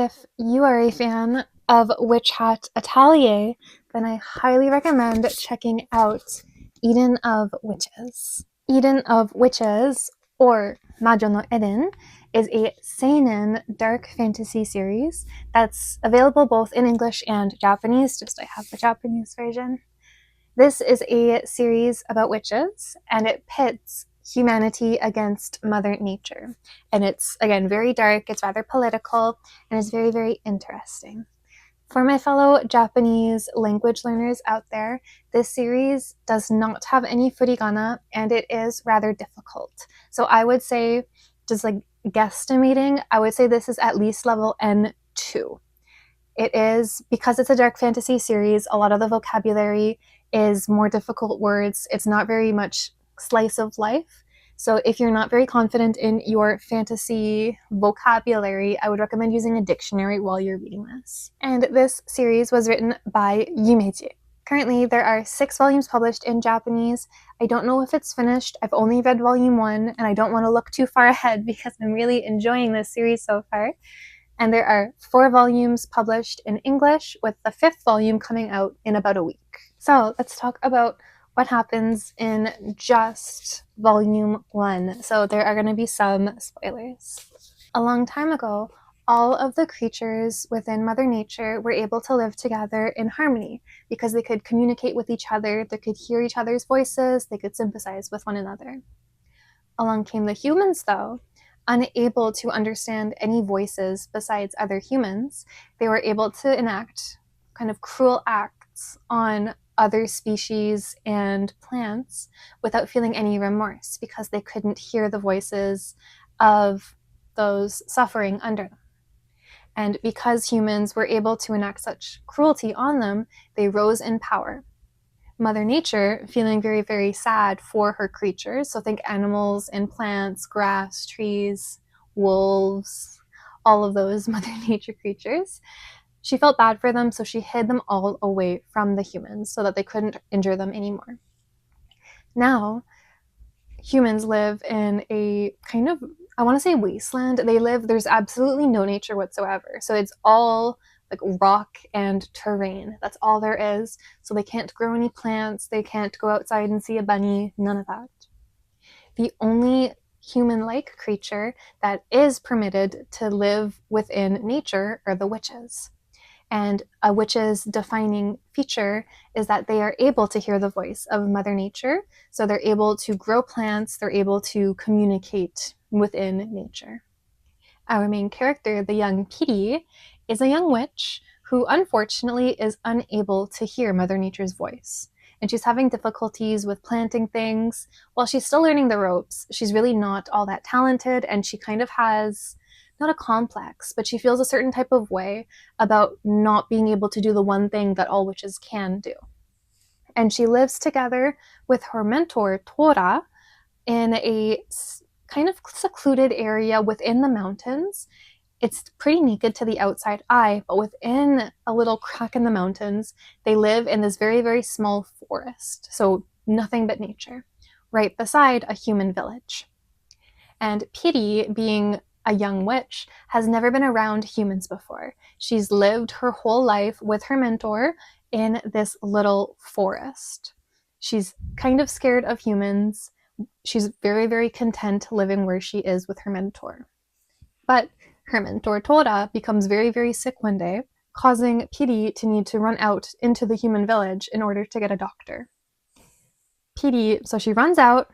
If you are a fan of Witch Hat Atelier, then I highly recommend checking out Eden of Witches. Eden of Witches, or Majo no Eden, is a seinen dark fantasy series that's available both in English and Japanese, just I have the Japanese version. This is a series about witches, and it pits humanity against Mother Nature. And it's, again, very dark, it's rather political, and it's very, very interesting. For my fellow Japanese language learners out there, this series does not have any furigana, and it is rather difficult. So I would say, just like guesstimating, I would say this is at least level N2. It is, because it's a dark fantasy series, a lot of the vocabulary is more difficult words. It's not very much slice of life. So if you're not very confident in your fantasy vocabulary, I would recommend using a dictionary while you're reading this. And this series was written by Yumeji. Currently, there are 6 volumes published in Japanese. I don't know if it's finished. I've only read volume 1, and I don't want to look too far ahead because I'm really enjoying this series so far. And there are 4 volumes published in English, with the 5th volume coming out in about a week. So let's talk about what happens in just volume 1. So there are going to be some spoilers. A long time ago, all of the creatures within Mother Nature were able to live together in harmony because they could communicate with each other, they could hear each other's voices, they could sympathize with one another. Along came the humans, though. Unable to understand any voices besides other humans, they were able to enact kind of cruel acts on other species and plants without feeling any remorse because they couldn't hear the voices of those suffering under them. And because humans were able to enact such cruelty on them, they rose in power. Mother Nature, feeling very, very sad for her creatures, so think animals and plants, grass, trees, wolves, all of those Mother Nature creatures, she felt bad for them, so she hid them all away from the humans so that they couldn't injure them anymore. Now, humans live in a kind of, I want to say wasteland. There's absolutely no nature whatsoever. So it's all like rock and terrain. That's all there is. So they can't grow any plants. They can't go outside and see a bunny. None of that. The only human-like creature that is permitted to live within nature are the witches. And a witch's defining feature is that they are able to hear the voice of Mother Nature. So they're able to grow plants. They're able to communicate within nature. Our main character, the young Piri, is a young witch who unfortunately is unable to hear Mother Nature's voice. And she's having difficulties with planting things. While she's still learning the ropes, she's really not all that talented, and she kind of has, not a complex, but she feels a certain type of way about not being able to do the one thing that all witches can do. And she lives together with her mentor, Tora, in a kind of secluded area within the mountains. It's pretty naked to the outside eye, but within a little crack in the mountains, they live in this very, very small forest. So nothing but nature, right beside a human village. And Piri, being a young witch, has never been around humans before. She's lived her whole life with her mentor in this little forest. She's kind of scared of humans. She's very, very content living where she is with her mentor. But her mentor, Tora, becomes very, very sick one day, causing Piri to need to run out into the human village in order to get a doctor. Piri, so she runs out,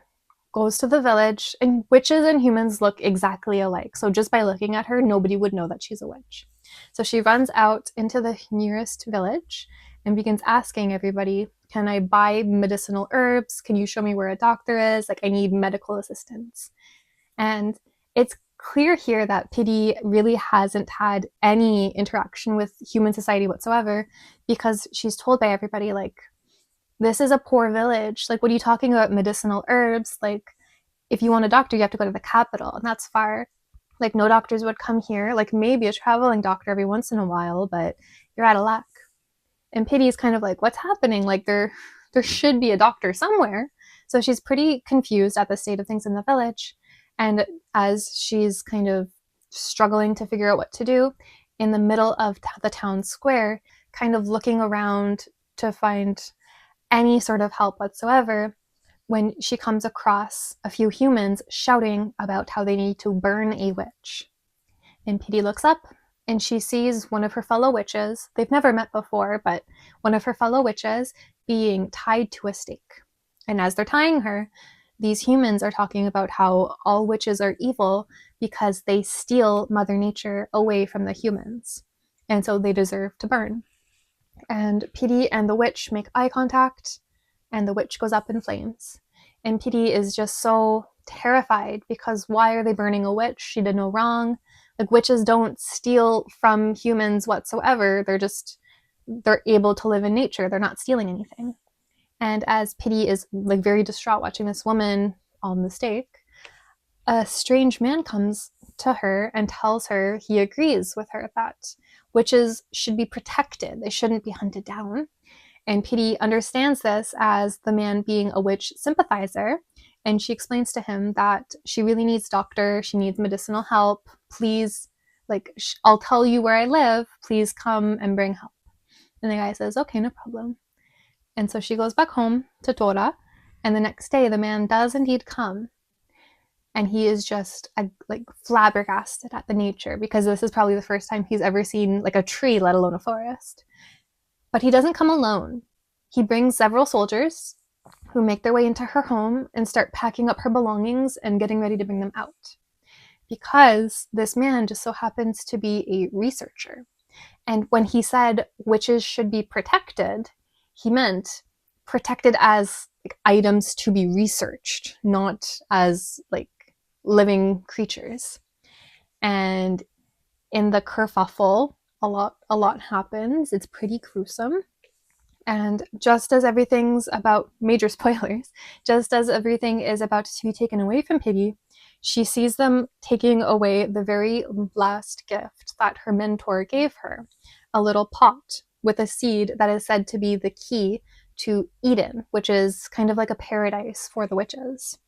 goes to the village, and witches and humans look exactly alike. So just by looking at her, nobody would know that she's a witch. So she runs out into the nearest village and begins asking everybody, can I buy medicinal herbs? Can you show me where a doctor is? Like, I need medical assistance. And it's clear here that Piri really hasn't had any interaction with human society whatsoever, because she's told by everybody, like, this is a poor village. Like, what are you talking about medicinal herbs? Like, if you want a doctor, you have to go to the capital, and that's far. Like, no doctors would come here. Like, maybe a traveling doctor every once in a while, but you're out of luck. And Piri's kind of like, what's happening? Like, there should be a doctor somewhere. So she's pretty confused at the state of things in the village. And as she's kind of struggling to figure out what to do, in the middle of the town square, kind of looking around to find any sort of help whatsoever, when she comes across a few humans shouting about how they need to burn a witch. And Petey looks up and she sees one of her fellow witches. They've never met before, but one of her fellow witches being tied to a stake. And as they're tying her, these humans are talking about how all witches are evil because they steal Mother Nature away from the humans. And so they deserve to burn. And Petey and the witch make eye contact, and the witch goes up in flames. And Petey is just so terrified because why are they burning a witch? She did no wrong. Like, witches don't steal from humans whatsoever. They're able to live in nature. They're not stealing anything. And as Petey is like very distraught watching this woman on the stake, a strange man comes to her and tells her he agrees with her that witches should be protected. They shouldn't be hunted down. And Petey understands this as the man being a witch sympathizer. And she explains to him that she really needs doctor. She needs medicinal help. Please, like, I'll tell you where I live. Please come and bring help. And the guy says, okay, no problem. And so she goes back home to Tora. And the next day, the man does indeed come. And he is just like flabbergasted at the nature, because this is probably the first time he's ever seen like a tree, let alone a forest. But he doesn't come alone. He brings several soldiers who make their way into her home and start packing up her belongings and getting ready to bring them out. Because this man just so happens to be a researcher. And when he said witches should be protected, he meant protected as like items to be researched, not as like living creatures. And in the kerfuffle, a lot happens. It's pretty gruesome. And just as everything's about, major spoilers, just as everything is about to be taken away from Petey, she sees them taking away the very last gift that her mentor gave her, a little pot with a seed that is said to be the key to Eden, which is kind of like a paradise for the witches.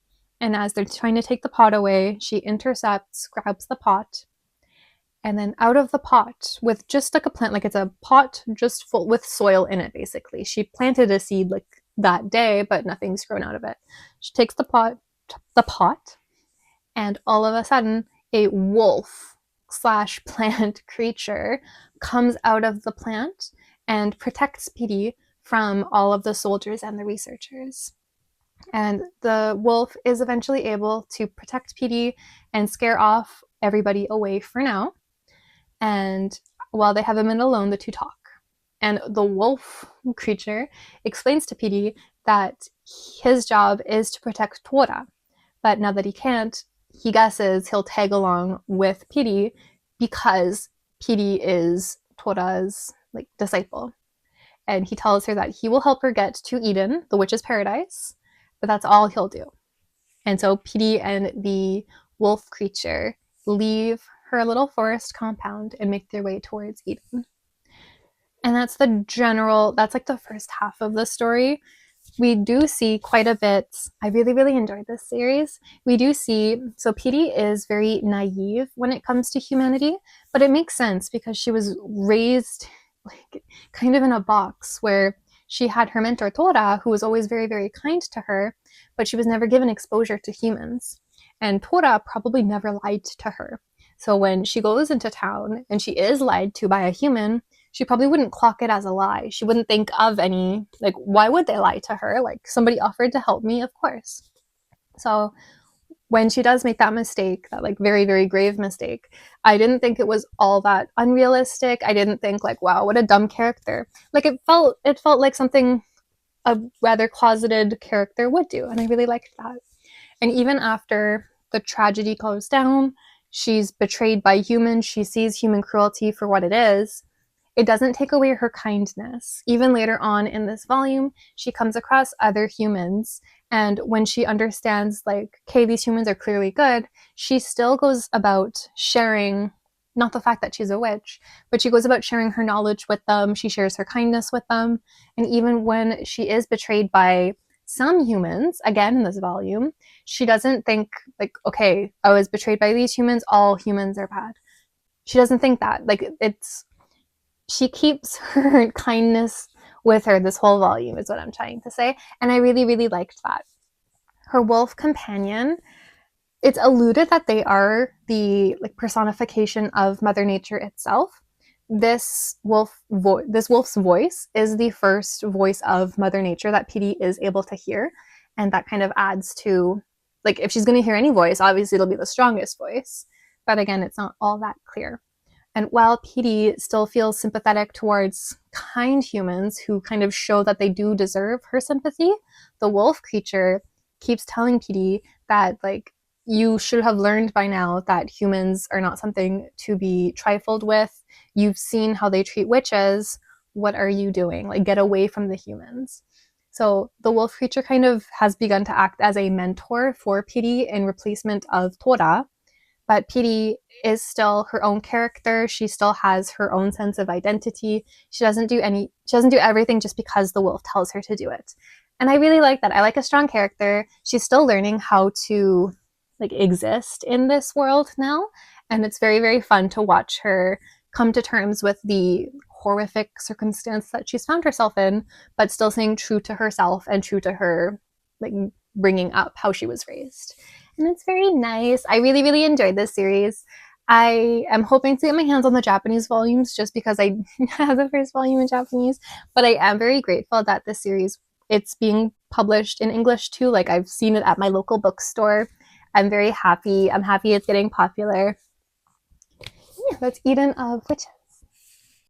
And as they're trying to take the pot away, she intercepts, grabs the pot, and then out of the pot, with just like a plant, like it's a pot just full with soil in it, basically. She planted a seed like that day, but nothing's grown out of it. She takes the pot, and all of a sudden, a wolf slash plant creature comes out of the plant and protects Petey from all of the soldiers and the researchers. And the wolf is eventually able to protect Petey and scare off everybody away for now. And while they have him in alone, the two talk. And the wolf creature explains to Petey that his job is to protect Tora. But now that he can't, he guesses he'll tag along with Petey because Petey is Tora's like disciple. And he tells her that he will help her get to Eden, the witch's paradise, but that's all he'll do. And so Petey and the wolf creature leave her little forest compound and make their way towards Eden. And that's like the first half of the story. We do see quite a bit. I really, really enjoyed this series. We do see, so Petey is very naive when it comes to humanity, but it makes sense because she was raised like kind of in a box where she had her mentor Tora, who was always very, very kind to her, but she was never given exposure to humans. And Tora probably never lied to her. So when she goes into town and she is lied to by a human, she probably wouldn't clock it as a lie. She wouldn't think of any, like, why would they lie to her? Like, somebody offered to help me, of course. So when she does make that mistake, that like very, very grave mistake, I didn't think it was all that unrealistic. I didn't think like, wow, what a dumb character. Like it felt like something a rather closeted character would do. And I really liked that. And even after the tragedy goes down, she's betrayed by humans. She sees human cruelty for what it is. It doesn't take away her kindness. Even later on in this volume, she comes across other humans. And when she understands, like, okay, these humans are clearly good, she still goes about sharing, not the fact that she's a witch, but she goes about sharing her knowledge with them. She shares her kindness with them. And even when she is betrayed by some humans, again in this volume, she doesn't think, like, okay, I was betrayed by these humans, all humans are bad. she doesn't think that. Like, it's she keeps her kindness with her this whole volume is what I'm trying to say. And I really, really liked that. Her wolf companion, it's alluded that they are the like personification of Mother Nature itself. This wolf's voice is the first voice of Mother Nature that PD is able to hear, and that kind of adds to, like, if she's going to hear any voice, obviously it'll be the strongest voice. But again, it's not all that clear. And while PD still feels sympathetic towards kind humans who kind of show that they do deserve her sympathy, the wolf creature keeps telling PD that, like, you should have learned by now that humans are not something to be trifled with. You've seen how they treat witches. What are you doing? Like, get away from the humans. So the wolf creature kind of has begun to act as a mentor for PD in replacement of Tora, but PD is still her own character. She still has her own sense of identity. She doesn't do everything just because the wolf tells her to do it. And I really like that. I like a strong character. She's still learning how to like exist in this world now, and it's very, very fun to watch her come to terms with the horrific circumstance that she's found herself in, but still staying true to herself and true to her like bringing up how she was raised. And it's very nice. I really, really enjoyed this series. I am hoping to get my hands on the Japanese volumes just because I have the first volume in Japanese, but I am very grateful that this series, it's being published in English too. Like, I've seen it at my local bookstore. I'm very happy. I'm happy it's getting popular. Yeah, that's Eden of Witches.